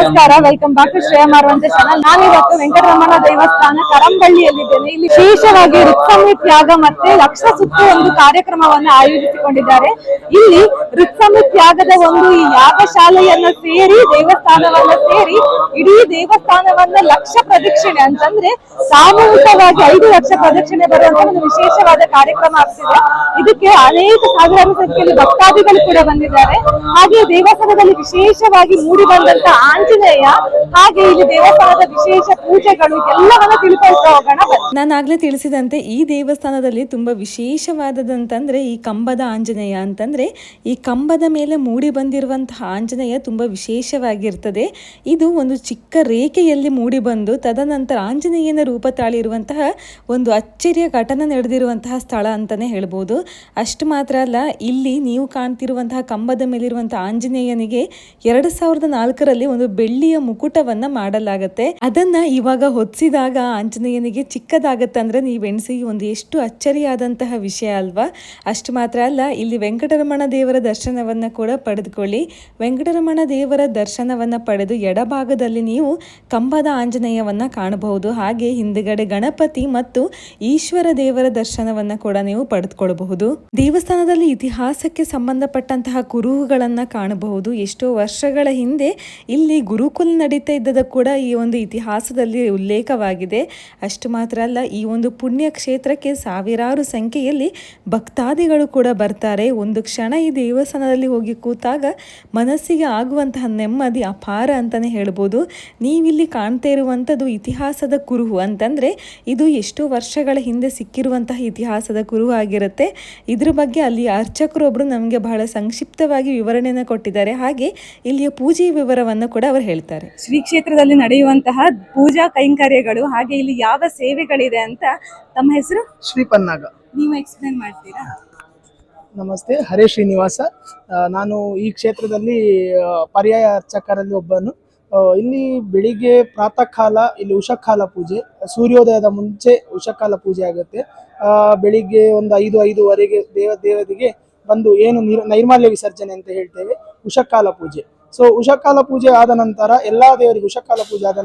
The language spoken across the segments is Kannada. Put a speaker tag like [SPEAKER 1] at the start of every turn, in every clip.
[SPEAKER 1] ನಮಸ್ಕಾರ, ವೆಲ್ಕಮ್ ಬ್ಯಾಕ್ ಟು ಶ್ರೇಯ ಮಾರುವಂತೆ ಚಾನಲ್. ನಾನಿವತ್ತು ವೆಂಕಟರಮಣ ದೇವಸ್ಥಾನ ಕರಂಬಳ್ಳಿಯಲ್ಲಿದ್ದೇನೆ. ಇಲ್ಲಿ ವಿಶೇಷವಾಗಿ ಋತ್ಸಮಿ ತ್ಯಾಗ ಮತ್ತೆ ಲಕ್ಷ ಸುತ್ತು ಒಂದು ಕಾರ್ಯಕ್ರಮವನ್ನು ಆಯೋಜಿಸಿಕೊಂಡಿದ್ದಾರೆ. ಇಲ್ಲಿ ಋತ್ಸಮಿ ತ್ಯಾಗದ ಒಂದು ಈ ಯಾಗಶಾಲೆಯನ್ನ ಸೇರಿ ದೇವಸ್ಥಾನವನ್ನ ಸೇರಿ ಇಡೀ ದೇವಸ್ಥಾನವನ್ನ ಲಕ್ಷ ಪ್ರದಕ್ಷಿಣೆ ಅಂತಂದ್ರೆ ಸಾಮೂಹಿಕವಾಗಿ 5 ಲಕ್ಷ ಪ್ರದಕ್ಷಿಣೆ ಬರುವಂತ ಒಂದು ವಿಶೇಷವಾದ ಕಾರ್ಯಕ್ರಮ ಆಗ್ತಿದೆ. ಇದಕ್ಕೆ ಅನೇಕ ಸಾವಿರಾರು ಸಂಖ್ಯೆಯಲ್ಲಿ ಭಕ್ತಾದಿಗಳು ಕೂಡ ಬಂದಿದ್ದಾರೆ. ಹಾಗೆ ದೇವಸ್ಥಾನದಲ್ಲಿ ವಿಶೇಷವಾಗಿ ಮೂಡಿ ಬಂದಂತ ಆಂಜನೇಯ, ಹಾಗೆ ಇಲ್ಲಿ ದೇವಸ್ಥಾನದ ವಿಶೇಷ ಪೂಜೆಗಳು ಎಲ್ಲವನ್ನ ತಿಳ್ಕೊಳ್ತಾ ಹೋಗೋಣ.
[SPEAKER 2] ನಾನು ಆಗ್ಲೇ ತಿಳಿಸಿದಂತೆ ಈ ದೇವಸ್ಥಾನದಲ್ಲಿ ತುಂಬಾ ವಿಶೇಷವಾದದಂತಂದ್ರೆ ಈ ಕಂಬದ ಆಂಜನೇಯ ಅಂತಂದ್ರೆ ಈ ಕಂಬದ ಮೇಲೆ ಮೂಡಿ ಬಂದಿರುವಂತಹ ಆಂಜನೇಯ ತುಂಬಾ ವಿಶೇಷವಾಗಿರ್ತದೆ. ಇದು ಒಂದು ಚಿಕ್ಕ ರೇಖೆಯಲ್ಲಿ ಮೂಡಿ ಬಂದು ತದನಂತರ ಆಂಜನೇಯನ ರೂಪ ತಾಳಿರುವಂತಹ ಒಂದು ಅಚ್ಚರಿಯ ಘಟನೆ ನಡೆದಿರುವಂತಹ ಸ್ಥಳ ಅಂತಾನೆ ಹೇಳ್ಬೋದು. ಅಷ್ಟು ಮಾತ್ರ ಅಲ್ಲ, ಇಲ್ಲಿ ನೀವು ಕಾಣ್ತಿರುವಂತಹ ಕಂಬದ ಮೇಲಿರುವಂತಹ ಆಂಜನೇಯನಿಗೆ 2004ರಲ್ಲಿ ಒಂದು ಬೆಳ್ಳಿಯ ಮುಕುಟವನ್ನ ಮಾಡಲಾಗತ್ತೆ. ಅದನ್ನ ಇವಾಗ ಹೊತ್ತಿಸಿದಾಗ ಆಂಜನೇಯನಿಗೆ ಚಿಕ್ಕದಾಗತ್ತೆ ಅಂದ್ರೆ ನೀವು ಎಣಿಸಿ ಒಂದು ಎಷ್ಟು ಅಚ್ಚರಿಯಾದಂತಹ ವಿಷಯ ಅಲ್ವಾ. ಅಷ್ಟು ಮಾತ್ರ ಅಲ್ಲ, ಇಲ್ಲಿ ವೆಂಕಟರಮಣ ದೇವರ ದರ್ಶನವನ್ನ ಕೂಡ ಪಡೆದುಕೊಳ್ಳಿ. ವೆಂಕಟರಮಣ ದೇವರ ದರ್ಶನವನ್ನ ಪಡೆದು ಎಡಭಾಗದಲ್ಲಿ ನೀವು ಕಂಬದ ಆಂಜನೇಯವನ್ನ ಕಾಣಬಹುದು. ಹಾಗೆ ಹಿಂದುಗಡೆ ಗಣಪತಿ ಮತ್ತು ಈಶ್ವರ ದೇವರ ದರ್ಶನವನ್ನ ಕೂಡ ನೀವು ಪಡೆದುಕೊಳ್ಳಬಹುದು. ದೇವಸ್ಥಾನದಲ್ಲಿ ಇತಿಹಾಸಕ್ಕೆ ಸಂಬಂಧಪಟ್ಟಂತಹ ಕುರುಹುಗಳನ್ನ ಕಾಣಬಹುದು. ಎಷ್ಟೋ ವರ್ಷಗಳ ಹಿಂದೆ ಇಲ್ಲಿ ಗುರುಕುಲ ನಡೀತಾ ಇದ್ದದ ಕೂಡ ಈ ಒಂದು ಇತಿಹಾಸದಲ್ಲಿ ಉಲ್ಲೇಖವಾಗಿದೆ. ಅಷ್ಟು ಮಾತ್ರ ಅಲ್ಲ, ಈ ಒಂದು ಪುಣ್ಯ ಕ್ಷೇತ್ರಕ್ಕೆ ಸಾವಿರಾರು ಸಂಖ್ಯೆಯಲ್ಲಿ ಭಕ್ತಾದಿಗಳು ಕೂಡ ಬರ್ತಾರೆ. ಒಂದು ಕ್ಷಣ ಈ ದೇವಸ್ಥಾನದಲ್ಲಿ ಹೋಗಿ ಕೂತಾಗ ಮನಸ್ಸಿಗೆ ಆಗುವಂತಹ ನೆಮ್ಮದಿ ಅಪಾರ ಅಂತಾನೆ ಹೇಳ್ಬೋದು. ನೀವಿಲ್ಲಿ ಕಾಣ್ತಾ ಇರುವಂಥದ್ದು ಇತಿಹಾಸದ ಕುರುಹು ಅಂತಂದ್ರೆ ಇದು ಎಷ್ಟೋ ವರ್ಷಗಳ ಹಿಂದೆ ಸಿಕ್ಕಿರುವಂತಹ ಇತಿಹಾಸದ ಕುರುಹು ಆಗಿರುತ್ತೆ. ಇದ್ರ ಬಗ್ಗೆ ಅಲ್ಲಿ ಅರ್ಚಕರೊಬ್ರು ನಮಗೆ ಬಹಳ ಸಂಕ್ಷಿಪ್ತವಾಗಿ ವಿವರಣೆಯನ್ನು ಕೊಟ್ಟಿದ್ದಾರೆ. ಹಾಗೆ ಇಲ್ಲಿಯ ಪೂಜೆ ವಿವರವನ್ನು ಕೂಡ ಅವರು ಹೇಳ್ತಾರೆ.
[SPEAKER 1] ಶ್ರೀ ಕ್ಷೇತ್ರದಲ್ಲಿ ನಡೆಯುವಂತಹ ಪೂಜಾ ಕೈಂಕರ್ಯಗಳು, ಹಾಗೆ ಇಲ್ಲಿ ಯಾವ ಸೇವೆಗಳಿದೆ ಅಂತ. ತಮ್ಮ ಹೆಸರು?
[SPEAKER 3] ಶ್ರೀಪನ್ನಾಗ.
[SPEAKER 1] ನೀವು ಎಕ್ಸ್ಪ್ಲೇನ್ ಮಾಡ್ತೀರಾ?
[SPEAKER 3] ನಮಸ್ತೆ, ಹರೇ ಶ್ರೀನಿವಾಸ. ನಾನು ಈ ಕ್ಷೇತ್ರದಲ್ಲಿ ಪರ್ಯಾಯ ಅರ್ಚಕರಲ್ಲಿ ಒಬ್ಬನು. ಇಲ್ಲಿ ಬೆಳಿಗ್ಗೆ ಪ್ರಾತಃ ಕಾಲ ಇಲ್ಲಿ ಉಷಕಾಲ ಪೂಜೆ, ಸೂರ್ಯೋದಯದ ಮುಂಚೆ ಉಷಕಾಲ ಪೂಜೆ ಆಗುತ್ತೆ. ಬೆಳಿಗ್ಗೆ ಒಂದು 5-5:30ಗೆ ದೇವರಿಗೆ ಬಂದು ಏನು ನೈರ್ಮಾಲ್ಯ ವಿಸರ್ಜನೆ ಅಂತ ಹೇಳ್ತೇವೆ, ಉಷಕಾಲ ಪೂಜೆ. ಸೊ ಉಷಕಾಲ ಪೂಜೆ ಆದ ನಂತರ ಎಲ್ಲಾ ದೇವರಿಗೆ ಉಷಕಾಲ ಪೂಜೆ ಆದ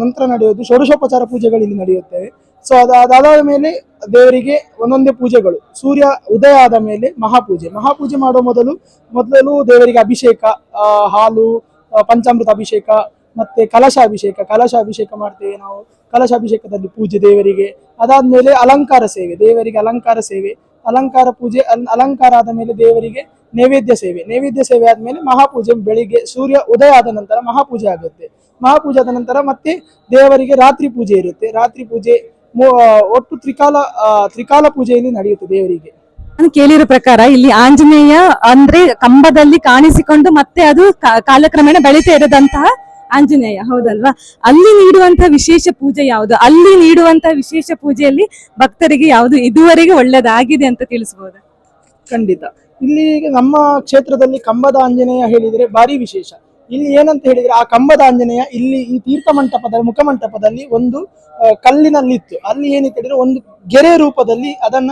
[SPEAKER 3] ನಂತರ ನಡೆಯೋದು ಷೋಡಶೋಪಚಾರ ಪೂಜೆಗಳು ಇಲ್ಲಿ ನಡೆಯುತ್ತವೆ. ಸೊ ಅದಾದ ಮೇಲೆ ದೇವರಿಗೆ ಒಂದೊಂದೇ ಪೂಜೆಗಳು. ಸೂರ್ಯ ಉದಯ ಆದ ಮೇಲೆ ಮಹಾಪೂಜೆ ಮಾಡುವ ಮೊದಲು ದೇವರಿಗೆ ಅಭಿಷೇಕ, ಹಾಲು, ಪಂಚಾಮೃತ ಅಭಿಷೇಕ ಮತ್ತೆ ಕಲಶಾಭಿಷೇಕ ಮಾಡ್ತೇವೆ ನಾವು. ಕಲಶಾಭಿಷೇಕದಲ್ಲಿ ಪೂಜೆ ದೇವರಿಗೆ. ಅದಾದ್ಮೇಲೆ ಅಲಂಕಾರ ಸೇವೆ, ದೇವರಿಗೆ ಅಲಂಕಾರ ಪೂಜೆ. ಅಲಂಕಾರ ಆದ ಮೇಲೆ ದೇವರಿಗೆ ನೈವೇದ್ಯ ಸೇವೆ ಆದ್ಮೇಲೆ ಮಹಾಪೂಜೆ. ಬೆಳಿಗ್ಗೆ ಸೂರ್ಯ ಉದಯ ಆದ ನಂತರ ಮಹಾಪೂಜೆ ಆಗುತ್ತೆ. ಮಹಾಪೂಜೆ ಆದ ನಂತರ ಮತ್ತೆ ದೇವರಿಗೆ ರಾತ್ರಿ ಪೂಜೆ ಇರುತ್ತೆ. ರಾತ್ರಿ ಪೂಜೆ ಒಟ್ಟು ತ್ರಿಕಾಲ ಪೂಜೆಯಲ್ಲಿ ನಡೆಯುತ್ತೆ ದೇವರಿಗೆ.
[SPEAKER 1] ನಾನು ಕೇಳಿರೋ ಪ್ರಕಾರ ಇಲ್ಲಿ ಆಂಜನೇಯ ಅಂದ್ರೆ ಕಂಬದಲ್ಲಿ ಕಾಣಿಸಿಕೊಂಡು ಮತ್ತೆ ಅದು ಕಾಲಕ್ರಮೇಣ ಬೆಳೀತಾ ಇರೋದಂತಹ ಆಂಜನೇಯ, ಹೌದಲ್ವಾ? ಅಲ್ಲಿ ನೀಡುವಂತಹ ವಿಶೇಷ ಪೂಜೆ ಯಾವುದು? ಅಲ್ಲಿ ನೀಡುವಂತಹ ವಿಶೇಷ ಪೂಜೆಯಲ್ಲಿ ಭಕ್ತರಿಗೆ ಯಾವುದು ಇದುವರೆಗೆ ಒಳ್ಳೆದಾಗಿದೆ ಅಂತ ತಿಳಿಸಬಹುದು?
[SPEAKER 3] ಖಂಡಿತ. ಇಲ್ಲಿ ನಮ್ಮ ಕ್ಷೇತ್ರದಲ್ಲಿ ಕಂಬದ ಆಂಜನೇಯ ಹೇಳಿದ್ರೆ ಭಾರಿ ವಿಶೇಷ. ಇಲ್ಲಿ ಏನಂತ ಹೇಳಿದ್ರೆ, ಆ ಕಂಬದ ಆಂಜನೇಯ ಇಲ್ಲಿ ಈ ತೀರ್ಥ ಮಂಟಪದ ಮುಖಮಂಟಪದಲ್ಲಿ ಒಂದು ಕಲ್ಲಿನಲ್ಲಿತ್ತು. ಅಲ್ಲಿ ಏನಿತ್ತು ಹೇಳಿದ್ರೆ ಒಂದು ಗೆರೆ ರೂಪದಲ್ಲಿ ಅದನ್ನ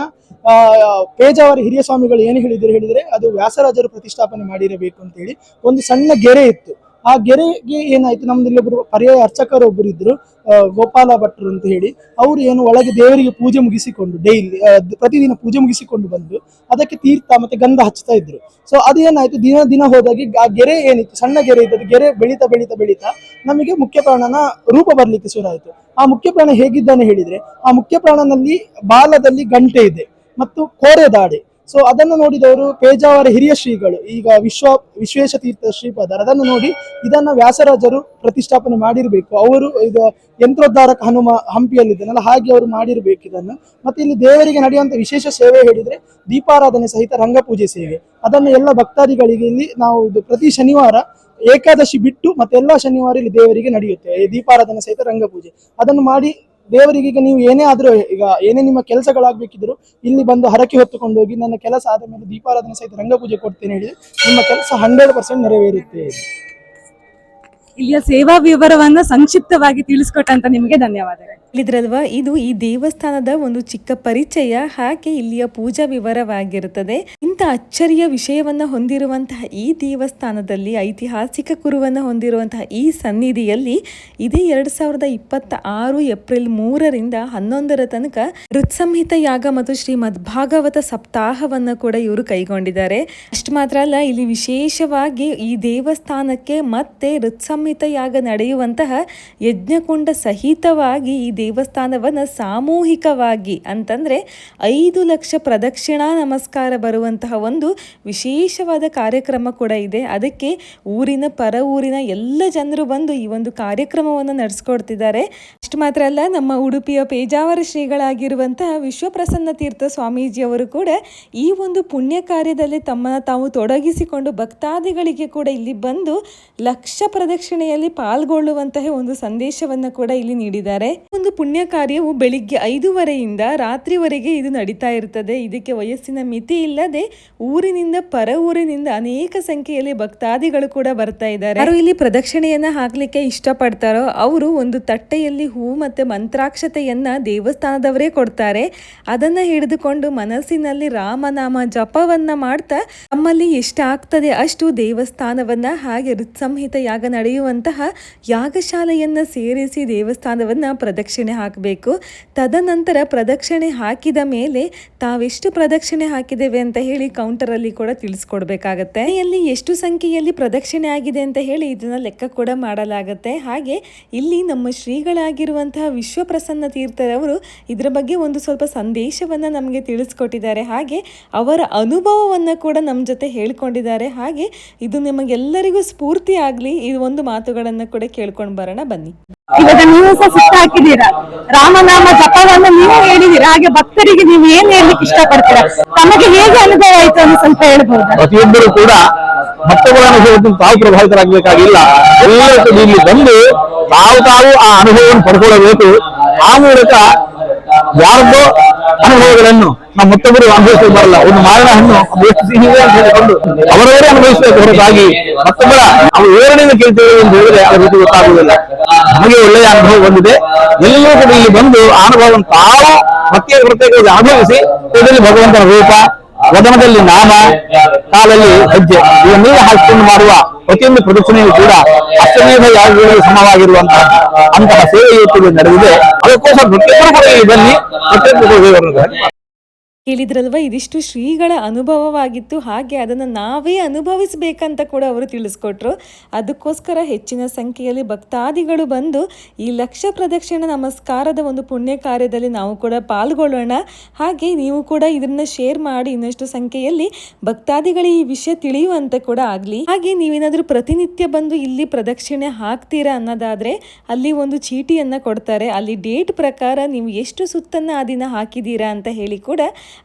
[SPEAKER 3] ಪೇಜಾವರ ಹಿರಿಯ ಸ್ವಾಮಿಗಳು ಏನು ಹೇಳಿದ್ರೆ ಅದು ವ್ಯಾಸರಾಜರು ಪ್ರತಿಷ್ಠಾಪನೆ ಮಾಡಿರಬೇಕು ಅಂತ ಹೇಳಿ ಒಂದು ಸಣ್ಣ ಗೆರೆ ಇತ್ತು. ಆ ಗೆರೆಗೆ ಏನಾಯ್ತು, ನಮ್ದಲ್ಲಿ ಒಬ್ಬರು ಪರ್ಯಾಯ ಅರ್ಚಕರೊಬ್ಬರು ಇದ್ರು, ಗೋಪಾಲ ಭಟ್ರು ಅಂತ ಹೇಳಿ. ಅವರು ಏನು ಒಳಗೆ ದೇವರಿಗೆ ಪೂಜೆ ಮುಗಿಸಿಕೊಂಡು ಪ್ರತಿದಿನ ಪೂಜೆ ಮುಗಿಸಿಕೊಂಡು ಬಂದು ಅದಕ್ಕೆ ತೀರ್ಥ ಮತ್ತೆ ಗಂಧ ಹಚ್ತಾ ಇದ್ರು. ಸೊ ಅದೇನಾಯ್ತು, ದಿನ ಹೋದಾಗಿ ಆ ಗೆರೆ ಏನಿತ್ತು, ಸಣ್ಣ ಗೆರೆ ಇದ್ದದ್ದು, ಗೆರೆ ಬೆಳೀತಾ ನಮಗೆ ಮುಖ್ಯ ಪ್ರಾಣನ ರೂಪ ಬರ್ಲಿಕ್ಕೆ ಶುರು ಆಯ್ತು. ಆ ಮುಖ್ಯ ಪ್ರಾಣ ಹೇಗಿದ್ದಾನೆ ಹೇಳಿದ್ರೆ, ಆ ಮುಖ್ಯ ಪ್ರಾಣನಲ್ಲಿ ಬಾಲದಲ್ಲಿ ಗಂಟೆ ಇದೆ ಮತ್ತು ಕೋರೆ ದಾಡೆ. ಸೊ ಅದನ್ನು ನೋಡಿದವರು ಪೇಜಾವರ ಹಿರಿಯ ಶ್ರೀಗಳು, ಈಗ ವಿಶ್ವೇಶ ತೀರ್ಥ ಶ್ರೀಪಾದರ, ಅದನ್ನು ನೋಡಿ ಇದನ್ನ ವ್ಯಾಸರಾಜರು ಪ್ರತಿಷ್ಠಾಪನೆ ಮಾಡಿರ್ಬೇಕು, ಅವರು ಇದು ಯಂತ್ರೋದ್ಧಾರಕ ಹನುಮ ಹಂಪಿಯಲ್ಲಿದ್ದಾನಲ್ಲ ಹಾಗೆ ಅವರು ಮಾಡಿರ್ಬೇಕು ಇದನ್ನು. ಮತ್ತೆ ಇಲ್ಲಿ ದೇವರಿಗೆ ನಡೆಯುವಂತ ವಿಶೇಷ ಸೇವೆ ಹೇಳಿದ್ರೆ ದೀಪಾರಾಧನೆ ಸಹಿತ ರಂಗಪೂಜೆ ಸೇವೆ. ಅದನ್ನು ಎಲ್ಲ ಭಕ್ತಾದಿಗಳಿಗೆ ಇಲ್ಲಿ ನಾವು ಇದು ಪ್ರತಿ ಶನಿವಾರ ಏಕಾದಶಿ ಬಿಟ್ಟು ಮತ್ತೆ ಎಲ್ಲಾ ಶನಿವಾರ ಇಲ್ಲಿ ದೇವರಿಗೆ ನಡೆಯುತ್ತೆ ದೀಪಾರಾಧನೆ ಸಹಿತ ರಂಗಪೂಜೆ. ಅದನ್ನು ಮಾಡಿ ದೇವರಿಗೆ ಈಗ ನೀವು ಏನೇ ಆದ್ರೂ, ಈಗ ಏನೇ ನಿಮ್ಮ ಕೆಲಸಗಳಾಗಬೇಕಿದ್ರು ಇಲ್ಲಿ ಬಂದು ಹರಕೆ ಹೊತ್ತುಕೊಂಡು ಹೋಗಿ ನನ್ನ ಕೆಲಸ ಆದ ಮೇಲೆ ದೀಪಾರಾಧನೆ ಸಹಿತ ರಂಗಪೂಜೆ ಕೊಡ್ತೇನೆ ಹೇಳಿದ್ರೆ ನಿಮ್ಮ ಕೆಲಸ 100% ನೆರವೇರುತ್ತೆ.
[SPEAKER 1] ಇಲ್ಲಿಯ ಸೇವಾ ವಿವರವನ್ನ ಸಂಕ್ಷಿಪ್ತವಾಗಿ ತಿಳಿಸ್ಕೊಟ್ಟಂತ ನಿಮ್ಗೆ ಧನ್ಯವಾದಗಳು.
[SPEAKER 2] ಇದ್ರಲ್ವಾ ಇದು ಈ ದೇವಸ್ಥಾನದ ಒಂದು ಚಿಕ್ಕ ಪರಿಚಯ, ಹಾಗೆ ಇಲ್ಲಿಯ ಪೂಜಾ ವಿವರವಾಗಿರುತ್ತದೆ. ಇಂಥ ಅಚ್ಚರಿಯ ವಿಷಯವನ್ನ ಹೊಂದಿರುವಂತಹ ಈ ದೇವಸ್ಥಾನದಲ್ಲಿ, ಐತಿಹಾಸಿಕ ಕುರುವನ್ನ ಹೊಂದಿರುವಂತಹ ಈ ಸನ್ನಿಧಿಯಲ್ಲಿ ಇದೇ 2026 ಏಪ್ರಿಲ್ 3ರಿಂದ 11ರ ತನಕ ಋತ್ಸಂಹಿತ ಯಾಗ ಮತ್ತು ಶ್ರೀಮದ್ ಭಾಗವತ ಸಪ್ತಾಹವನ್ನ ಕೂಡ ಇವರು ಕೈಗೊಂಡಿದ್ದಾರೆ. ಅಷ್ಟು ಮಾತ್ರ ಅಲ್ಲ, ಇಲ್ಲಿ ವಿಶೇಷವಾಗಿ ಈ ದೇವಸ್ಥಾನಕ್ಕೆ ಮತ್ತೆ ಋತ್ಸಂಹಿತ ಯಾಗ ನಡೆಯುವಂತಹ ಯಜ್ಞಕುಂಡ ಸಹಿತವಾಗಿ ಈ ದೇವಸ್ಥಾನವನ್ನ ಸಾಮೂಹಿಕವಾಗಿ ಅಂತಂದ್ರೆ 5 ಲಕ್ಷ ಪ್ರದಕ್ಷಿಣಾ ನಮಸ್ಕಾರ ಬರುವಂತಹ ಒಂದು ವಿಶೇಷವಾದ ಕಾರ್ಯಕ್ರಮ ಕೂಡ ಇದೆ. ಅದಕ್ಕೆ ಊರಿನ ಪರ ಊರಿನ ಎಲ್ಲ ಜನರು ಬಂದು ಈ ಒಂದು ಕಾರ್ಯಕ್ರಮವನ್ನು ನಡೆಸ್ಕೊಡ್ತಿದ್ದಾರೆ. ಅಷ್ಟು ಮಾತ್ರ ಅಲ್ಲ, ನಮ್ಮ ಉಡುಪಿಯ ಪೇಜಾವರ ಶ್ರೀಗಳಾಗಿರುವಂತಹ ವಿಶ್ವಪ್ರಸನ್ನ ತೀರ್ಥ ಸ್ವಾಮೀಜಿಯವರು ಕೂಡ ಈ ಒಂದು ಪುಣ್ಯ ಕಾರ್ಯದಲ್ಲಿ ತಮ್ಮನ್ನು ತಾವು ತೊಡಗಿಸಿಕೊಂಡು ಭಕ್ತಾದಿಗಳಿಗೆ ಕೂಡ ಇಲ್ಲಿ ಬಂದು ಲಕ್ಷ ಪ್ರದಕ್ಷಿಣೆಯಲ್ಲಿ ಪಾಲ್ಗೊಳ್ಳುವಂತಹ ಒಂದು ಸಂದೇಶವನ್ನು ಕೂಡ ಇಲ್ಲಿ ನೀಡಿದ್ದಾರೆ. ಒಂದು ಪುಣ್ಯ ಕಾರ್ಯವು ಬೆಳಿಗ್ಗೆ 5:30ಯಿಂದ ರಾತ್ರಿವರೆಗೆ ಇದು ನಡೀತಾ ಇರ್ತದೆ. ಇದಕ್ಕೆ ವಯಸ್ಸಿನ ಮಿತಿ ಇಲ್ಲದೆ ಊರಿನಿಂದ ಪರ ಊರಿನಿಂದ ಅನೇಕ ಸಂಖ್ಯೆಯಲ್ಲಿ ಭಕ್ತಾದಿಗಳು ಕೂಡ ಬರ್ತಾ ಇದ್ದಾರೆ. ಯಾರು ಇಲ್ಲಿ ಪ್ರದಕ್ಷಿಣೆಯನ್ನ ಹಾಕ್ಲಿಕ್ಕೆ ಇಷ್ಟಪಡ್ತಾರೋ ಅವರು ಒಂದು ತಟ್ಟೆಯಲ್ಲಿ ಹೂ ಮತ್ತೆ ಮಂತ್ರಾಕ್ಷತೆಯನ್ನ ದೇವಸ್ಥಾನದವರೇ ಕೊಡ್ತಾರೆ. ಅದನ್ನ ಹಿಡಿದುಕೊಂಡು ಮನಸ್ಸಿನಲ್ಲಿ ರಾಮನಾಮ ಜಪವನ್ನ ಮಾಡ್ತಾ ತಮ್ಮಲ್ಲಿ ಎಷ್ಟಾಗ್ತದೆ ಅಷ್ಟು ದೇವಸ್ಥಾನವನ್ನ ಹಾಗೆ ಋತ್ಸಂಹಿತ ಯಾಗ ನಡೆಯುವಂತಹ ಯಾಗಶಾಲೆಯನ್ನ ಸೇರಿಸಿ ದೇವಸ್ಥಾನವನ್ನ ಪ್ರದಕ್ಷಿಣೆ ಹಾಕಬೇಕು. ತದನಂತರ ಪ್ರದಕ್ಷಿಣೆ ಹಾಕಿದ ಮೇಲೆ ತಾವೆಷ್ಟು ಪ್ರದಕ್ಷಿಣೆ ಹಾಕಿದ್ದೇವೆ ಅಂತ ಹೇಳಿ ಕೌಂಟರ್ ಅಲ್ಲಿ ಕೂಡ ತಿಳಿಸ್ಕೊಡ್ಬೇಕಾಗತ್ತೆ. ಅಲ್ಲಿ ಎಷ್ಟು ಸಂಖ್ಯೆಯಲ್ಲಿ ಪ್ರದಕ್ಷಿಣೆ ಆಗಿದೆ ಅಂತ ಹೇಳಿ ಇದನ್ನ ಲೆಕ್ಕ ಕೂಡ ಮಾಡಲಾಗತ್ತೆ. ಹಾಗೆ ಇಲ್ಲಿ ನಮ್ಮ ಶ್ರೀಗಳಾಗಿರುವಂತಹ ವಿಶ್ವಪ್ರಸನ್ನ ತೀರ್ಥರವರು ಇದರ ಬಗ್ಗೆ ಒಂದು ಸ್ವಲ್ಪ ಸಂದೇಶವನ್ನ ನಮಗೆ ತಿಳಿಸ್ಕೊಟ್ಟಿದ್ದಾರೆ. ಹಾಗೆ ಅವರ ಅನುಭವವನ್ನ ಕೂಡ ನಮ್ಮ ಜೊತೆ ಹೇಳ್ಕೊಂಡಿದ್ದಾರೆ. ಹಾಗೆ ಇದು ನಿಮಗೆಲ್ಲರಿಗೂ ಸ್ಫೂರ್ತಿ ಆಗ್ಲಿ, ಈ ಒಂದು ಮಾತುಗಳನ್ನ ಕೂಡ ಕೇಳ್ಕೊಂಡು ಬರೋಣ ಬನ್ನಿ.
[SPEAKER 1] ಇವಾಗ ನೀವು ಸಹ ಸುತ್ತ ಹಾಕಿದ್ದೀರಾ, ರಾಮನಾಮ ಜಪವನ್ನು ನೀವು ಹೇಳಿದೀರಾ. ಹಾಗೆ ಭಕ್ತರಿಗೆ ನೀವು ಏನ್ ಹೇಳ್ಲಿಕ್ಕೆ ಇಷ್ಟಪಡ್ತೀರಾ? ತಮಗೆ ಹೇಗೆ ಅನುಭವ ಆಯ್ತು ಅಂತ ಸ್ವಲ್ಪ ಹೇಳ್ಬೋದು?
[SPEAKER 4] ಪ್ರತಿಯೊಬ್ಬರು ಕೂಡ ಮತ್ತೊಬ್ಬರ ಅನುಭವದಿಂದ ತಾವು ಪ್ರಭಾವಿತರಾಗಬೇಕಾಗಿಲ್ಲ. ಎಲ್ಲರೂ ಇಲ್ಲಿ ಬಂದು ತಾವು ಆ ಅನುಭವವನ್ನು ಪಡ್ಕೊಳ್ಳಬೇಕು. ಆ ಮೂಲಕ ಯಾರದ್ದೋ ಅನುಭವಗಳನ್ನು ನಾವು ಮತ್ತೊಬ್ಬರು ಅನುಭವಿಸಲು ಬರಲ್ಲ. ಒಂದು ಮಾರಣ ಹಣ್ಣು ಎಷ್ಟು ಸಿಹಿ ಇದೆ ಅಂತ ಹೇಳಿಕೊಂಡು ಅವರವರೇ ಅನುಭವಿಸಬೇಕು ಹೊರತಾಗಿ ಮತ್ತೊಬ್ಬರ ನಾವು ವಿವರಣೆಯನ್ನು ಕೇಳ್ತೇವೆ ಎಂದು ಹೇಳಿದ್ರೆ ಅದರ ಬಗ್ಗೆ ಗೊತ್ತಾಗುವುದಿಲ್ಲ. ನಮಗೆ ಒಳ್ಳೆಯ ಅನುಭವ ಬಂದಿದೆ. ಎಲ್ಲರೂ ಕೂಡ ಇಲ್ಲಿ ಬಂದು ಆ ಅನುಭವವನ್ನು ತಾವು ಪ್ರತ್ಯೇಕವಾಗಿ ಅನುಭವಿಸಿ ಇದರಲ್ಲಿ ಭಗವಂತನ ರೂಪ, ವದನದಲ್ಲಿ ನಾಮ, ಕಾಲಲ್ಲಿ ಹೆಜ್ಜೆ ಇವನ್ನೆಲ್ಲ ಹಾಕಿಕೊಂಡು ಮಾಡುವ ಪ್ರತಿಯೊಂದು ಪ್ರದಕ್ಷಿಣೆಯೂ ಕೂಡ ಅಷ್ಟಮೇಧ ಯಾಗಗಳಿಗೆ ಸಮವಾಗಿರುವಂತಹ ಅಂತಹ ಸೇವೆ ಇವತ್ತಿಗೆ ನಡೆದಿದೆ. ಅದಕ್ಕೋಸ್ಕರ ಪ್ರತಿಯೊಬ್ಬರು ಕೂಡ ಇಲ್ಲಿ ಬನ್ನಿ, ಪ್ರತಿಯೊಬ್ಬರು
[SPEAKER 2] ಹೇಳಿದ್ರಲ್ವ, ಇದಿಷ್ಟು ಶ್ರೀಗಳ ಅನುಭವವಾಗಿತ್ತು. ಹಾಗೆ ಅದನ್ನು ನಾವೇ ಅನುಭವಿಸಬೇಕಂತ ಕೂಡ ಅವರು ತಿಳಿಸ್ಕೊಟ್ರು. ಅದಕ್ಕೋಸ್ಕರ ಹೆಚ್ಚಿನ ಸಂಖ್ಯೆಯಲ್ಲಿ ಭಕ್ತಾದಿಗಳು ಬಂದು ಈ ಲಕ್ಷ ಪ್ರದಕ್ಷಿಣ ನಮಸ್ಕಾರದ ಒಂದು ಪುಣ್ಯ ಕಾರ್ಯದಲ್ಲಿ ನಾವು ಕೂಡ ಪಾಲ್ಗೊಳ್ಳೋಣ. ಹಾಗೆ ನೀವು ಕೂಡ ಇದನ್ನ ಶೇರ್ ಮಾಡಿ ಇನ್ನಷ್ಟು ಸಂಖ್ಯೆಯಲ್ಲಿ ಭಕ್ತಾದಿಗಳಿಗೆ ಈ ವಿಷಯ ತಿಳಿಯುವಂತೆ ಕೂಡ ಆಗಲಿ. ಹಾಗೆ ನೀವೇನಾದರೂ ಪ್ರತಿನಿತ್ಯ ಬಂದು ಇಲ್ಲಿ ಪ್ರದಕ್ಷಿಣೆ ಹಾಕ್ತೀರಾ ಅನ್ನೋದಾದ್ರೆ ಅಲ್ಲಿ ಒಂದು ಚೀಟಿಯನ್ನ ಕೊಡ್ತಾರೆ. ಅಲ್ಲಿ ಡೇಟ್ ಪ್ರಕಾರ ನೀವು ಎಷ್ಟು ಸುತ್ತನ್ನ ಆ ದಿನ ಹಾಕಿದ್ದೀರಾ ಅಂತ ಹೇಳಿ ಕೂಡ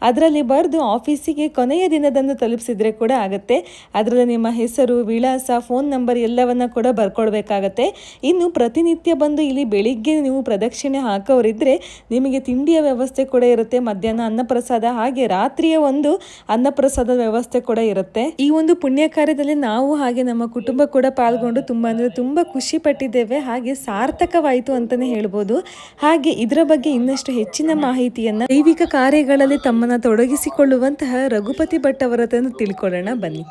[SPEAKER 2] ಅದರಲ್ಲಿ ಬರೆದು ಆಫೀಸಿಗೆ ಕೊನೆಯ ದಿನದಂದು ತಲುಪಿಸಿದ್ರೆ ಕೂಡ ಆಗುತ್ತೆ. ಅದರಲ್ಲಿ ನಿಮ್ಮ ಹೆಸರು, ವಿಳಾಸ, ಫೋನ್ ನಂಬರ್ ಎಲ್ಲವನ್ನ ಕೂಡ ಬರ್ಕೊಳ್ಬೇಕಾಗತ್ತೆ. ಇನ್ನು ಪ್ರತಿನಿತ್ಯ ಬಂದು ಇಲ್ಲಿ ಬೆಳಿಗ್ಗೆ ನೀವು ಪ್ರದಕ್ಷಿಣೆ ಹಾಕೋರಿದ್ರೆ ನಿಮಗೆ ತಿಂಡಿಯ ವ್ಯವಸ್ಥೆ ಕೂಡ ಇರುತ್ತೆ, ಮಧ್ಯಾಹ್ನ ಅನ್ನಪ್ರಸಾದ, ಹಾಗೆ ರಾತ್ರಿಯ ಒಂದು ಅನ್ನಪ್ರಸಾದದ ವ್ಯವಸ್ಥೆ ಕೂಡ ಇರುತ್ತೆ. ಈ ಒಂದು ಪುಣ್ಯ ಕಾರ್ಯದಲ್ಲಿ ನಾವು ಹಾಗೆ ನಮ್ಮ ಕುಟುಂಬ ಕೂಡ ಪಾಲ್ಗೊಂಡು ತುಂಬಾ ಅಂದ್ರೆ ತುಂಬಾ ಖುಷಿ ಪಟ್ಟಿದ್ದೇವೆ. ಹಾಗೆ ಸಾರ್ಥಕವಾಯಿತು ಅಂತಾನೆ ಹೇಳ್ಬೋದು. ಹಾಗೆ ಇದರ ಬಗ್ಗೆ ಇನ್ನಷ್ಟು ಹೆಚ್ಚಿನ ಮಾಹಿತಿಯನ್ನ ದೈವಿಕ ಕಾರ್ಯಗಳಲ್ಲಿ ತಮ್ಮನ್ನ ತೊಡಗಿಸಿಕೊಳ್ಳುವಂತಹ ರಘುಪತಿ ಭಟ್ ಅವರ ಹತ್ರ ತಿಳ್ಕೊಳ್ಳೋಣ ಬನ್ನಿ.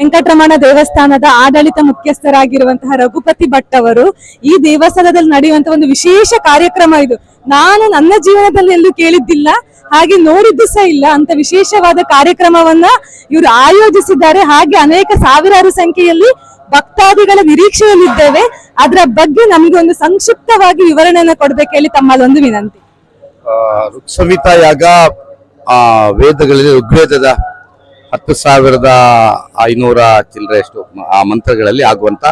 [SPEAKER 1] ವೆಂಕಟರಮಣ ದೇವಸ್ಥಾನದ ಆಡಳಿತ ಮುಖ್ಯಸ್ಥರಾಗಿರುವಂತಹ ರಘುಪತಿ ಭಟ್ ಅವರು ಈ ದೇವಸ್ಥಾನದಲ್ಲಿ ನಡೆಯುವಂತಹ ಒಂದು ವಿಶೇಷ ಕಾರ್ಯಕ್ರಮ ಇದು. ನಾನು ನನ್ನ ಜೀವನದಲ್ಲಿ ಎಲ್ಲೂ ಕೇಳಿದ್ದಿಲ್ಲ, ಹಾಗೆ ನೋಡಿದ್ದು ಸಹ ಇಲ್ಲ. ಅಂತ ವಿಶೇಷವಾದ ಕಾರ್ಯಕ್ರಮವನ್ನ ಇವರು ಆಯೋಜಿಸಿದ್ದಾರೆ. ಹಾಗೆ ಅನೇಕ ಸಾವಿರಾರು ಸಂಖ್ಯೆಯಲ್ಲಿ ಭಕ್ತಾದಿಗಳ ನಿರೀಕ್ಷೆಯಲ್ಲಿದ್ದೇವೆ. ಅದರ ಬಗ್ಗೆ ನಮಗೆ ಒಂದು ಸಂಕ್ಷಿಪ್ತವಾಗಿ ವಿವರಣೆಯನ್ನು ಕೊಡ್ಬೇಕು ಹೇಳಿ ತಮ್ಮಲ್ಲಿ ಒಂದು ವಿನಂತಿ.
[SPEAKER 5] ಋತ್ಸಂಹಿತ ಯಾಗ ವೇದಗಳಲ್ಲಿ ಋಗ್ವೇದದ 10,500 ಚಿಲ್ಲರೆಯಷ್ಟು ಆ ಮಂತ್ರಗಳಲ್ಲಿ ಆಗುವಂತ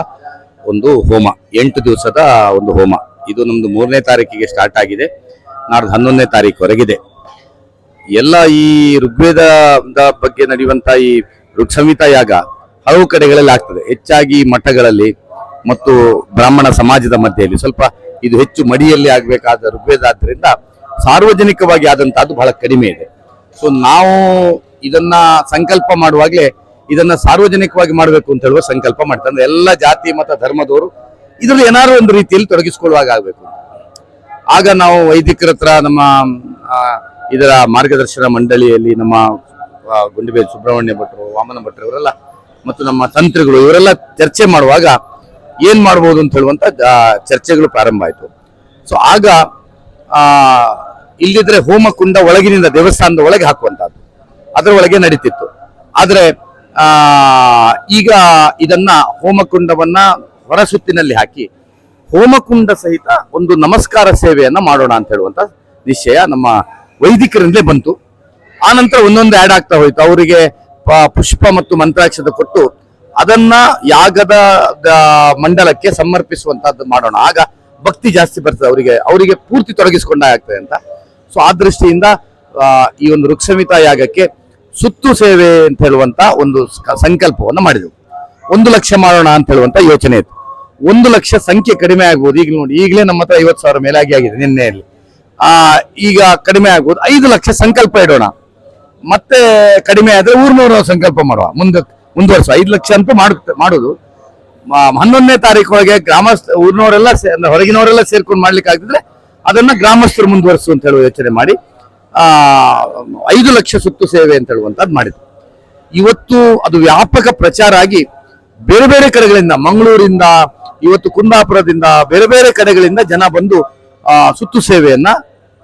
[SPEAKER 5] ಒಂದು ಹೋಮ, 8 ದಿವಸದ ಒಂದು ಹೋಮ. ಇದು ನಮ್ದು 3ನೇ ತಾರೀಕಿಗೆ ಸ್ಟಾರ್ಟ್ ಆಗಿದೆ, ನಾಡ್ದು 11ನೇ ತಾರೀಕುವರೆಗಿದೆ. ಎಲ್ಲ ಈ ಋಗ್ವೇದದ ಬಗ್ಗೆ ನಡೆಯುವಂತ ಈ ಋತ್ಸಂಹಿತ ಯಾಗ ಹಲವು ಕಡೆಗಳಲ್ಲಿ ಆಗ್ತದೆ. ಹೆಚ್ಚಾಗಿ ಮಠಗಳಲ್ಲಿ ಮತ್ತು ಬ್ರಾಹ್ಮಣ ಸಮಾಜದ ಮಧ್ಯೆಯಲ್ಲಿ ಸ್ವಲ್ಪ ಇದು ಹೆಚ್ಚು ಮಡಿಯಲ್ಲಿ ಆಗಬೇಕಾದ ಋಗ್ವೇದ ಆದ್ದರಿಂದ ಸಾರ್ವಜನಿಕವಾಗಿ ಆದಂತಹದ್ದು ಬಹಳ ಕಡಿಮೆ ಇದೆ. ಸೊ ನಾವು ಇದನ್ನ ಸಂಕಲ್ಪ ಮಾಡುವಾಗಲೇ ಇದನ್ನ ಸಾರ್ವಜನಿಕವಾಗಿ ಮಾಡಬೇಕು ಅಂತ ಹೇಳುವ ಸಂಕಲ್ಪ ಮಾಡ್ತಾರೆ. ಅಂದ್ರೆ ಎಲ್ಲ ಜಾತಿ ಮತ ಧರ್ಮದವರು ಇದ್ರಲ್ಲಿ ಏನಾದ್ರು ಒಂದು ರೀತಿಯಲ್ಲಿ ತೊಡಗಿಸಿಕೊಳ್ಳುವಾಗ ಆಗ್ಬೇಕು. ಆಗ ನಾವು ವೈದಿಕರ ಹತ್ರ ನಮ್ಮ ಇದರ ಮಾರ್ಗದರ್ಶನ ಮಂಡಳಿಯಲ್ಲಿ ನಮ್ಮ ಗುಂಡಿಬೇಲ್ ಸುಬ್ರಹ್ಮಣ್ಯ ಭಟ್ರು, ವಾಮನ ಭಟ್ರು ಇವರೆಲ್ಲ ಮತ್ತು ನಮ್ಮ ತಂತ್ರಿಗಳು ಇವರೆಲ್ಲ ಚರ್ಚೆ ಮಾಡುವಾಗ ಏನ್ ಮಾಡ್ಬೋದು ಅಂತ ಹೇಳುವಂತ ಚರ್ಚೆಗಳು ಪ್ರಾರಂಭ ಆಯ್ತು. ಸೊ ಆಗ ಇಲ್ಲಿದ್ರೆ ಹೋಮಕುಂಡ ಒಳಗಿನಿಂದ ದೇವಸ್ಥಾನದ ಒಳಗೆ ಹಾಕುವಂತಹದ್ದು ಅದರ ಒಳಗೆ ನಡೀತಿತ್ತು. ಆದ್ರೆ ಈಗ ಇದನ್ನ ಹೋಮಕುಂಡವನ್ನ ಹೊರಸುತ್ತಿನಲ್ಲಿ ಹಾಕಿ ಹೋಮಕುಂಡ ಸಹಿತ ಒಂದು ನಮಸ್ಕಾರ ಸೇವೆಯನ್ನ ಮಾಡೋಣ ಅಂತ ಹೇಳುವಂತ ನಿಶ್ಚಯ ನಮ್ಮ ವೈದಿಕರಿಂದಲೇ ಬಂತು. ಆ ನಂತರ ಒಂದೊಂದು ಆಡ್ ಆಗ್ತಾ ಹೋಯ್ತು. ಅವರಿಗೆ ಪುಷ್ಪ ಮತ್ತು ಮಂತ್ರಾಕ್ಷತೆ ಕೊಟ್ಟು ಅದನ್ನ ಯಾಗದ ಮಂಡಲಕ್ಕೆ ಸಮರ್ಪಿಸುವಂತಹದ್ದು ಮಾಡೋಣ, ಆಗ ಭಕ್ತಿ ಜಾಸ್ತಿ ಬರ್ತದೆ, ಅವರಿಗೆ ಪೂರ್ತಿ ತೊಡಗಿಸಿಕೊಂಡಾಗ್ತದೆ ಅಂತ. ಸೊ ಆ ದೃಷ್ಟಿಯಿಂದ ಈ ಒಂದು ಋಕ್ಷಮಿತಾ ಯಾಗಕ್ಕೆ ಸುತ್ತು ಸೇವೆ ಅಂತ ಹೇಳುವಂತ ಒಂದು ಸಂಕಲ್ಪವನ್ನು ಮಾಡಿದೆವು. 1 ಲಕ್ಷ ಮಾಡೋಣ ಅಂತ ಹೇಳುವಂತ ಯೋಚನೆ ಇತ್ತು. 1 ಲಕ್ಷ ಸಂಖ್ಯೆ ಕಡಿಮೆ ಆಗ್ಬೋದು. ಈಗ ನೋಡಿ, ಈಗಲೇ ನಮ್ಮ ಹತ್ರ 50,000 ಮೇಲಾಗಿ ಆಗಿದೆ ನಿನ್ನೆಯಲ್ಲಿ. ಈಗ ಕಡಿಮೆ ಆಗ್ಬೋದು. 5 ಲಕ್ಷ ಸಂಕಲ್ಪ ಇಡೋಣ, ಮತ್ತೆ ಕಡಿಮೆ ಆದ್ರೆ ಊರ್ನೂರು ಸಂಕಲ್ಪ ಮಾಡುವ, ಮುಂದುವರ್ಸ. 5 ಲಕ್ಷ ಅಂತೂ ಮಾಡುದು 11ನೇ ತಾರೀಕೊಳಗೆ ಗ್ರಾಮಸ್ಥ ಊರಿನವರೆಲ್ಲ ಹೊರಗಿನವರೆಲ್ಲ ಸೇರ್ಕೊಂಡು ಮಾಡ್ಲಿಕ್ಕೆ ಆಗ್ತಿದ್ರೆ ಅದನ್ನ ಗ್ರಾಮಸ್ಥರು ಮುಂದುವರಿಸು ಅಂತ ಹೇಳುವ ಯೋಚನೆ ಮಾಡಿ 5 ಲಕ್ಷ ಸುತ್ತು ಸೇವೆ ಅಂತ ಹೇಳುವಂತದ್ದು ಮಾಡಿದ್ರು. ಇವತ್ತು ಅದು ವ್ಯಾಪಕ ಪ್ರಚಾರ ಆಗಿ ಬೇರೆ ಬೇರೆ ಕಡೆಗಳಿಂದ, ಮಂಗಳೂರಿಂದ, ಇವತ್ತು ಕುಂದಾಪುರದಿಂದ, ಬೇರೆ ಬೇರೆ ಕಡೆಗಳಿಂದ ಜನ ಬಂದು ಸುತ್ತು ಸೇವೆಯನ್ನ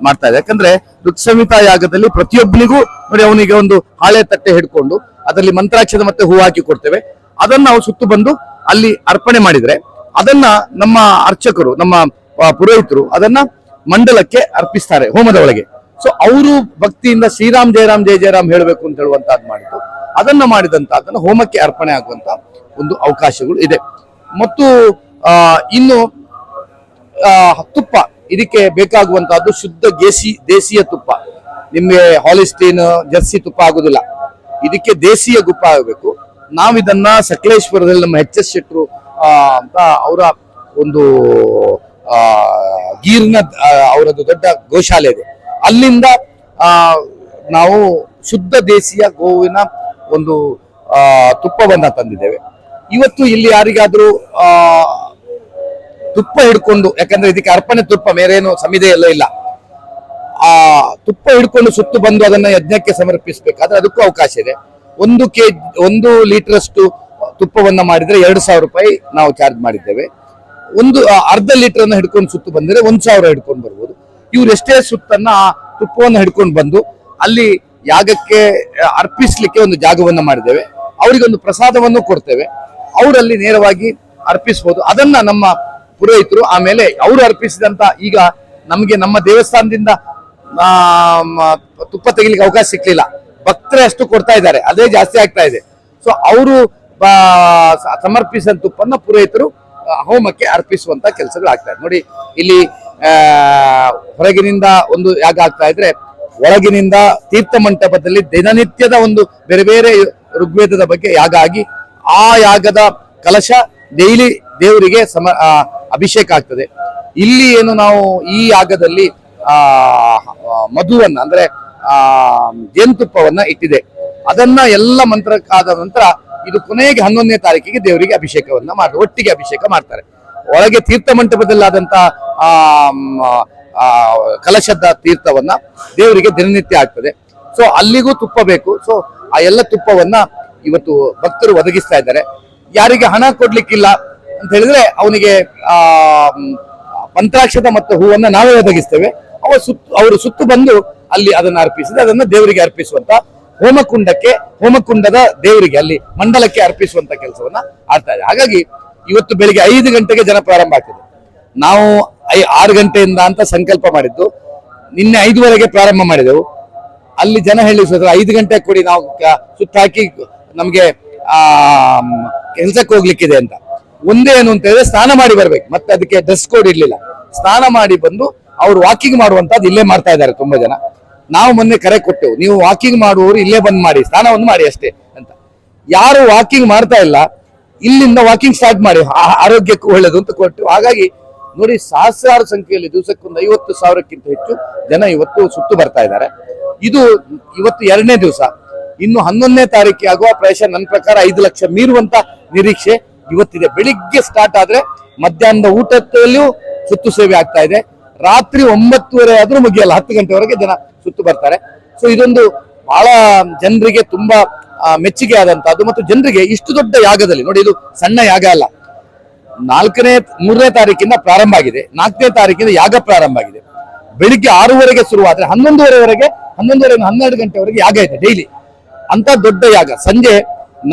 [SPEAKER 5] ಮಾಡ್ತಾ ಇದೆ. ಯಾಕಂದ್ರೆ ಋಕ್ಷಮಿತಾ ಯಾಗದಲ್ಲಿ ಪ್ರತಿಯೊಬ್ಬನಿಗೂ ನೋಡಿ, ಅವನಿಗೆ ಒಂದು ಹಾಳೆ ತಟ್ಟೆ ಹಿಡ್ಕೊಂಡು ಅದರಲ್ಲಿ ಮಂತ್ರಾಕ್ಷತೆ ಮತ್ತೆ ಹೂ ಹಾಕಿ ಕೊಡ್ತೇವೆ. ಅದನ್ನ ನಾವು ಸುತ್ತು ಬಂದು ಅಲ್ಲಿ ಅರ್ಪಣೆ ಮಾಡಿದ್ರೆ ಅದನ್ನ ನಮ್ಮ ಅರ್ಚಕರು, ನಮ್ಮ ಪುರೋಹಿತರು ಅದನ್ನ ಮಂಡಲಕ್ಕೆ ಅರ್ಪಿಸ್ತಾರೆ ಹೋಮದ ಒಳಗೆ. ಸೊ ಅವರು ಭಕ್ತಿಯಿಂದ ಶ್ರೀರಾಮ್ ಜಯರಾಮ್ ಜಯ ಜಯರಾಮ್ ಹೇಳಬೇಕು ಅಂತ ಹೇಳುವಂತಹದ್ದು ಮಾಡಿದ್ದು. ಅದನ್ನ ಮಾಡಿದಂತ ಅದನ್ನ ಹೋಮಕ್ಕೆ ಅರ್ಪಣೆ ಆಗುವಂತ ಒಂದು ಅವಕಾಶಗಳು ಇದೆ. ಮತ್ತು ಇನ್ನು ತುಪ್ಪ, ಇದಕ್ಕೆ ಬೇಕಾಗುವಂತಹದ್ದು ಶುದ್ಧ ದೇಶೀಯ ತುಪ್ಪ. ನಿಮ್ಗೆ ಹಾಲಿಸ್ಟೀನ್ ಜರ್ಸಿ ತುಪ್ಪ ಆಗುದಿಲ್ಲ, ಇದಕ್ಕೆ ದೇಶೀಯ ತುಪ್ಪ ಆಗಬೇಕು. ನಾವಿದನ್ನ ಸಕಲೇಶ್ವರದಲ್ಲಿ ನಮ್ಮ HS ಶೆಟ್ರು ಅಂತ ಅವರ ಒಂದು ಗೀರ್ನ ಅವರದ್ದು ದೊಡ್ಡ ಗೋಶಾಲೆ ಇದೆ, ಅಲ್ಲಿಂದ ನಾವು ಶುದ್ಧ ದೇಶೀಯ ಗೋವಿನ ಒಂದು ತುಪ್ಪವನ್ನ ತಂದಿದ್ದೇವೆ. ಇವತ್ತು ಇಲ್ಲಿ ಯಾರಿಗಾದ್ರೂ ತುಪ್ಪ ಹಿಡ್ಕೊಂಡು, ಯಾಕಂದ್ರೆ ಇದಕ್ಕೆ ಅರ್ಪಣೆ ತುಪ್ಪ, ಬೇರೇನು ಸಮಿದೆ ಎಲ್ಲ ಇಲ್ಲ, ತುಪ್ಪ ಹಿಡ್ಕೊಂಡು ಸುತ್ತು ಬಂದು ಅದನ್ನ ಯಜ್ಞಕ್ಕೆ ಸಮರ್ಪಿಸಬೇಕಾದ್ರೆ ಅದಕ್ಕೂ ಅವಕಾಶ ಇದೆ. 1 ಲೀಟರ್ ಅಷ್ಟು ತುಪ್ಪವನ್ನ ಮಾಡಿದ್ರೆ 2,000 ರೂಪಾಯಿ ನಾವು ಚಾರ್ಜ್ ಮಾಡಿದ್ದೇವೆ. ಅರ್ಧ ಲೀಟರ್ ಅನ್ನ ಹಿಡ್ಕೊಂಡು ಸುತ್ತು ಬಂದ್ರೆ 1,000 ಹಿಡ್ಕೊಂಡು ಬರ್ಬೋದು. ಇವ್ರು ಎಷ್ಟೇ ಸುತ್ತನ್ನ ಆ ತುಪ್ಪವನ್ನು ಹಿಡ್ಕೊಂಡು ಬಂದು ಅಲ್ಲಿ ಯಾಗಕ್ಕೆ ಅರ್ಪಿಸ್ಲಿಕ್ಕೆ ಒಂದು ಜಾಗವನ್ನ ಮಾಡಿದ್ದೇವೆ. ಅವರಿಗೊಂದು ಪ್ರಸಾದವನ್ನು ಕೊಡ್ತೇವೆ, ಅವರಲ್ಲಿ ನೇರವಾಗಿ ಅರ್ಪಿಸಬಹುದು. ಅದನ್ನ ನಮ್ಮ ಪುರೋಹಿತರು ಆಮೇಲೆ ಅವರು ಅರ್ಪಿಸಿದಂತ, ಈಗ ನಮಗೆ ನಮ್ಮ ದೇವಸ್ಥಾನದಿಂದ ತುಪ್ಪ ತೆಗಿಲಿಕ್ಕೆ ಅವಕಾಶ ಸಿಕ್ಲಿಲ್ಲ, ಭಕ್ತರೇ ಅಷ್ಟು ಕೊಡ್ತಾ ಇದ್ದಾರೆ, ಅದೇ ಜಾಸ್ತಿ ಆಗ್ತಾ ಇದೆ. ಸೊ ಅವರು ಸಮರ್ಪಿಸಿದ ತುಪ್ಪನ್ನ ಪುರೋಹಿತರು ಹೋಮಕ್ಕೆ ಅರ್ಪಿಸುವಂತ ಕೆಲಸಗಳು ಆಗ್ತಾ ಇದೆ. ನೋಡಿ, ಇಲ್ಲಿ ಹೊರಗಿನಿಂದ ಒಂದು ಯಾಗ ಆಗ್ತಾ ಇದ್ರೆ ಒಳಗಿನಿಂದ ತೀರ್ಥ ಮಂಟಪದಲ್ಲಿ ದಿನನಿತ್ಯದ ಒಂದು ಬೇರೆ ಬೇರೆ ಋಗ್ವೇದದ ಬಗ್ಗೆ ಯಾಗ ಆಗಿ ಆ ಯಾಗದ ಕಲಶ ಡೈಲಿ ದೇವರಿಗೆ ಅಭಿಷೇಕ ಆಗ್ತದೆ. ಇಲ್ಲಿ ಏನು ನಾವು ಈ ಯಾಗದಲ್ಲಿ ಮಧುವನ್ನ ಅಂದ್ರೆ ಜೇನುತುಪ್ಪವನ್ನ ಇಟ್ಟಿದೆ, ಅದನ್ನ ಎಲ್ಲ ಮಂತ್ರಕ್ಕಾದ ನಂತರ ಇದು ಕೊನೆಗೆ 11ನೇ ತಾರೀಕಿಗೆ ದೇವರಿಗೆ ಅಭಿಷೇಕವನ್ನ ಮಾಡ್ತಾರೆ, ಒಟ್ಟಿಗೆ ಅಭಿಷೇಕ ಮಾಡ್ತಾರೆ. ಒಳಗೆ ತೀರ್ಥ ಮಂಟಪದಲ್ಲಾದಂತ ಕಲಶದ ತೀರ್ಥವನ್ನ ದೇವರಿಗೆ ದಿನನಿತ್ಯ ಆಗ್ತದೆ. ಸೊ ಅಲ್ಲಿಗೂ ತುಪ್ಪ ಬೇಕು. ಸೊ ಆ ಎಲ್ಲ ತುಪ್ಪವನ್ನ ಇವತ್ತು ಭಕ್ತರು ಒದಗಿಸ್ತಾ ಇದ್ದಾರೆ. ಯಾರಿಗೆ ಹಣ ಕೊಡ್ಲಿಕ್ಕಿಲ್ಲ ಅಂತ ಹೇಳಿದ್ರೆ ಅವನಿಗೆ ಮಂತ್ರಾಕ್ಷತೆ ಮತ್ತು ಹೂವನ್ನ ನಾವೇ ಒದಗಿಸ್ತೇವೆ. ಅವರು ಸುತ್ತು ಬಂದು ಅಲ್ಲಿ ಅದನ್ನ ಅರ್ಪಿಸಿದ್ರೆ ಅದನ್ನ ದೇವರಿಗೆ ಅರ್ಪಿಸುವಂತ ಹೋಮಕುಂಡದ ದೇವರಿಗೆ ಅಲ್ಲಿ ಮಂಡಲಕ್ಕೆ ಅರ್ಪಿಸುವಂತ ಕೆಲಸವನ್ನ ಆಗ್ತಾ ಇದೆ. ಹಾಗಾಗಿ ಇವತ್ತು ಬೆಳಿಗ್ಗೆ 5 ಗಂಟೆಗೆ ಜನ ಪ್ರಾರಂಭ ಆಗ್ತದೆ. ನಾವು 6 ಗಂಟೆಯಿಂದ ಅಂತ ಸಂಕಲ್ಪ ಮಾಡಿದ್ದು, ನಿನ್ನೆ 5ವರೆಗೆ ಪ್ರಾರಂಭ ಮಾಡಿದೆವು. ಅಲ್ಲಿ ಜನ ಹೇಳಿ 5 ಗಂಟೆ ಕೊಡಿ, ನಾವು ಸುತ್ತ ಹಾಕಿ ನಮ್ಗೆ ಕೆಲ್ಸಕ್ಕೆ ಹೋಗ್ಲಿಕ್ಕಿದೆ ಅಂತ. ಒಂದೇ ಏನು ಅಂತ ಹೇಳಿದ್ರೆ ಸ್ನಾನ ಮಾಡಿ ಬರ್ಬೇಕು, ಮತ್ತೆ ಅದಕ್ಕೆ ಡ್ರೆಸ್ ಕೋಡ್ ಇರ್ಲಿಲ್ಲ. ಸ್ನಾನ ಮಾಡಿ ಬಂದು ಅವ್ರು ವಾಕಿಂಗ್ ಮಾಡುವಂತದ್ದು ಇಲ್ಲೇ ಮಾಡ್ತಾ ಇದ್ದಾರೆ ತುಂಬಾ ಜನ. ನಾವು ಮೊನ್ನೆ ಕರೆ ಕೊಟ್ಟೆವು, ನೀವು ವಾಕಿಂಗ್ ಮಾಡುವವರು ಇಲ್ಲೇ ಬಂದ್ ಮಾಡಿ, ಸ್ನಾನವನ್ನು ಮಾಡಿ ಅಷ್ಟೇ ಅಂತ. ಯಾರು ವಾಕಿಂಗ್ ಮಾಡ್ತಾ ಇಲ್ಲ, ಇಲ್ಲಿಂದ ವಾಕಿಂಗ್ ಸ್ಟಾರ್ಟ್ ಮಾಡಿ, ಆರೋಗ್ಯಕ್ಕೂ ಒಳ್ಳೇದು ಅಂತ ಕೊಟ್ಟು. ಹಾಗಾಗಿ ನೋಡಿ, ಸಹಸ್ರಾರು ಸಂಖ್ಯೆಯಲ್ಲಿ ದಿವಸಕ್ಕೊಂದು 50,000ಕ್ಕಿಂತ ಹೆಚ್ಚು ಜನ ಇವತ್ತು ಸುತ್ತು ಬರ್ತಾ ಇದ್ದಾರೆ. ಇದು ಇವತ್ತು 2ನೇ ದಿವಸ. ಇನ್ನು 11ನೇ ತಾರೀಕಿಗೆ ಆಗುವ ಪ್ರಾಯಶಃ ನನ್ನ ಪ್ರಕಾರ 5 ಲಕ್ಷ ಮೀರುವಂತ ನಿರೀಕ್ಷೆ ಇವತ್ತಿದೆ. ಬೆಳಿಗ್ಗೆ ಸ್ಟಾರ್ಟ್ ಆದ್ರೆ ಮಧ್ಯಾಹ್ನದ ಊಟದಲ್ಲಿಯೂ ಸುತ್ತು ಸೇವೆ ಆಗ್ತಾ ಇದೆ. ರಾತ್ರಿ 9:30 ಆದ್ರೂ ಮುಗಿಯಲ್ಲ, 10 ಗಂಟೆವರೆಗೆ ಜನ ಸುತ್ತು ಬರ್ತಾರೆ. ಸೊ ಇದೊಂದು ಬಹಳ ಜನರಿಗೆ ತುಂಬಾ ಮೆಚ್ಚುಗೆ ಆದಂತಹದ್ದು. ಮತ್ತು ಜನರಿಗೆ ಇಷ್ಟು ದೊಡ್ಡ ಯಾಗದಲ್ಲಿ ನೋಡಿ, ಇದು ಸಣ್ಣ ಯಾಗ ಅಲ್ಲ. 3ನೇ ತಾರೀಕಿಂದ ಪ್ರಾರಂಭ ಆಗಿದೆ, 4ನೇ ತಾರೀಕಿಂದ ಯಾಗ ಪ್ರಾರಂಭ ಆಗಿದೆ. ಬೆಳಿಗ್ಗೆ 6:30ಗೆ ಶುರುವಾದ್ರೆ 11:30 12 ಗಂಟೆವರೆಗೆ ಯಾಗ ಇದೆ ಡೈಲಿ. ಅಂತ ದೊಡ್ಡ ಯಾಗ ಸಂಜೆ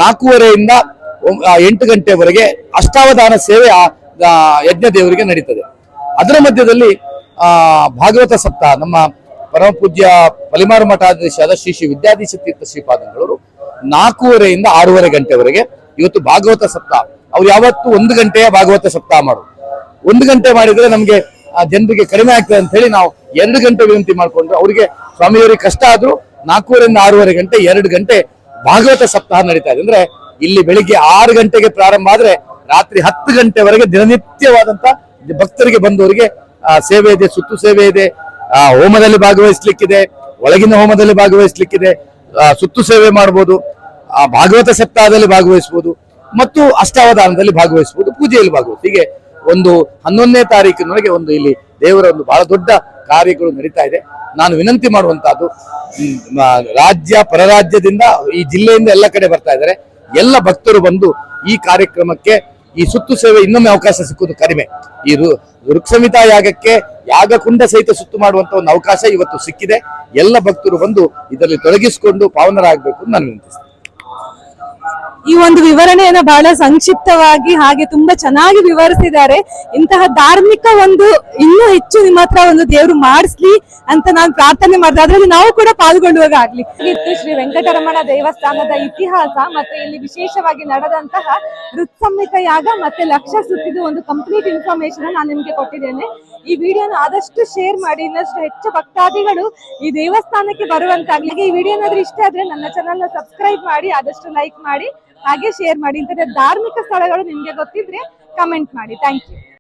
[SPEAKER 5] 4:30ಯಿಂದ 8 ಗಂಟೆವರೆಗೆ ಅಷ್ಟಾವಧಾನ ಸೇವೆ ಯಜ್ಞ ದೇವರಿಗೆ ನಡೀತದೆ. ಅದರ ಮಧ್ಯದಲ್ಲಿ ಭಾಗವತ ಸಪ್ತಾಹ ನಮ್ಮ ಪರಮ ಪೂಜ್ಯ ಪಲಿಮಾರು ಮಠಾಧೀಶಾದ ಶ್ರೀ ಶ್ರೀ ವಿದ್ಯಾಧೀಶ ತೀರ್ಥ ಶ್ರೀಪಾದಂಗಳವರು 4:30ಯಿಂದ 6:30 ಗಂಟೆವರೆಗೆ ಇವತ್ತು ಭಾಗವತ ಸಪ್ತಾಹ. ಅವ್ರು ಯಾವತ್ತು 1 ಗಂಟೆಯ ಭಾಗವತ ಸಪ್ತಾಹ ಮಾಡೋದು. 1 ಗಂಟೆ ಮಾಡಿದ್ರೆ ನಮ್ಗೆ ಜನರಿಗೆ ಕಡಿಮೆ ಆಗ್ತದೆ ಅಂತ ಹೇಳಿ ನಾವು 2 ಗಂಟೆ ವಿನಂತಿ ಮಾಡ್ಕೊಂಡ್ರು. ಅವರಿಗೆ ಸ್ವಾಮಿಯವರಿಗೆ ಕಷ್ಟ ಆದ್ರೂ 4:30ರಿಂದ 6:30 ಗಂಟೆ 2 ಗಂಟೆ ಭಾಗವತ ಸಪ್ತಾಹ ನಡೀತಾ ಇದೆ. ಅಂದ್ರೆ ಇಲ್ಲಿ ಬೆಳಿಗ್ಗೆ 6 ಗಂಟೆಗೆ ಪ್ರಾರಂಭ ಆದ್ರೆ ರಾತ್ರಿ 10 ಗಂಟೆವರೆಗೆ ದಿನನಿತ್ಯವಾದಂತ ಭಕ್ತರಿಗೆ ಬಂದವರಿಗೆ ಸೇವೆ ಇದೆ, ಸುತ್ತು ಸೇವೆ ಇದೆ, ಹೋಮದಲ್ಲಿ ಭಾಗವಹಿಸ್ಲಿಕ್ಕಿದೆ, ಒಳಗಿನ ಹೋಮದಲ್ಲಿ ಭಾಗವಹಿಸ್ಲಿಕ್ಕಿದೆ, ಸುತ್ತು ಸೇವೆ ಮಾಡಬಹುದು, ಭಾಗವತ ಸಪ್ತಾಹದಲ್ಲಿ ಭಾಗವಹಿಸಬಹುದು ಮತ್ತು ಅಷ್ಟಾವಧಾನದಲ್ಲಿ ಭಾಗವಹಿಸಬಹುದು, ಪೂಜೆಯಲ್ಲಿ ಭಾಗವಹಿಸ. ಹೀಗೆ ಒಂದು 11ನೇ ತಾರೀಕಿನೊಳಗೆ ಒಂದು ಇಲ್ಲಿ ದೇವರ ಒಂದು ಬಹಳ ದೊಡ್ಡ ಕಾರ್ಯಗಳು ನಡೀತಾ ಇದೆ. ನಾನು ವಿನಂತಿ ಮಾಡುವಂತಹದ್ದು, ರಾಜ್ಯ ಪರರಾಜ್ಯದಿಂದ ಈ ಜಿಲ್ಲೆಯಿಂದ ಎಲ್ಲ ಕಡೆ ಬರ್ತಾ ಇದ್ದಾರೆ. ಎಲ್ಲ ಭಕ್ತರು ಬಂದು ಈ ಕಾರ್ಯಕ್ರಮಕ್ಕೆ, ಈ ಸುತ್ತು ಸೇವೆ ಇನ್ನೊಮ್ಮೆ ಅವಕಾಶ ಸಿಕ್ಕುವುದು ಕಡಿಮೆ. ಈ ಋಕ್ಸಂಹಿತಾ ಯಾಗಕ್ಕೆ ಯಾಗಕುಂಡ ಸಹಿತ ಸುತ್ತು ಮಾಡುವಂತ ಒಂದು ಅವಕಾಶ ಇವತ್ತು ಸಿಕ್ಕಿದೆ. ಎಲ್ಲ ಭಕ್ತರು ಬಂದು ಇದರಲ್ಲಿ ತೊಡಗಿಸಿಕೊಂಡು ಪಾವನರಾಗಬೇಕು ಅಂತ ನಾನು ವಿನಂತಿಸ್ತೇನೆ.
[SPEAKER 1] ಈ ಒಂದು ವಿವರಣೆಯನ್ನ ಬಹಳ ಸಂಕ್ಷಿಪ್ತವಾಗಿ ಹಾಗೆ ತುಂಬಾ ಚೆನ್ನಾಗಿ ವಿವರಿಸಿದ್ದಾರೆ. ಇಂತಹ ಧಾರ್ಮಿಕ ಒಂದು ಇನ್ನೂ ಹೆಚ್ಚು ನಿಮ್ಮ ಹತ್ರ ಒಂದು ದೇವರು ಮಾಡಿಸ್ಲಿ ಅಂತ ನಾನು ಪ್ರಾರ್ಥನೆ ಮಾಡಿದೆ. ಅದರಲ್ಲಿ ನಾವು ಕೂಡ ಪಾಲ್ಗೊಳ್ಳುವಾಗ ಆಗ್ಲಿ. ಶ್ರೀ ವೆಂಕಟರಮಣ ದೇವಸ್ಥಾನದ ಇತಿಹಾಸ ಮತ್ತು ಇಲ್ಲಿ ವಿಶೇಷವಾಗಿ ನಡೆದಂತಹ ಋತ್ಸಂಹಿತ ಯಾಗ ಮತ್ತೆ ಲಕ್ಷ ಸುತ್ತಿದ್ದು ಒಂದು ಕಂಪ್ಲೀಟ್ ಇನ್ಫಾರ್ಮೇಶನ್ ನಾನು ನಿಮ್ಗೆ ಕೊಟ್ಟಿದ್ದೇನೆ. ಈ ವಿಡಿಯೋನ ಆದಷ್ಟು ಶೇರ್ ಮಾಡಿ, ಇನ್ನಷ್ಟು ಹೆಚ್ಚು ಭಕ್ತಾದಿಗಳು ಈ ದೇವಸ್ಥಾನಕ್ಕೆ ಬರುವಂತಾಗ್ಲಿ. ಈ ವಿಡಿಯೋ ಏನಾದ್ರೂ ಇಷ್ಟ ಆದ್ರೆ ನನ್ನ ಚಾನಲ್ ನ ಸಬ್ಸ್ಕ್ರೈಬ್ ಮಾಡಿ, ಆದಷ್ಟು ಲೈಕ್ ಮಾಡಿ, ಹಾಗೆ ಶೇರ್ ಮಾಡಿ. ಇಂತಹ ಧಾರ್ಮಿಕ ಸ್ಥಳಗಳು ನಿಮ್ಗೆ ಗೊತ್ತಿದ್ರೆ ಕಮೆಂಟ್ ಮಾಡಿ. Thank you.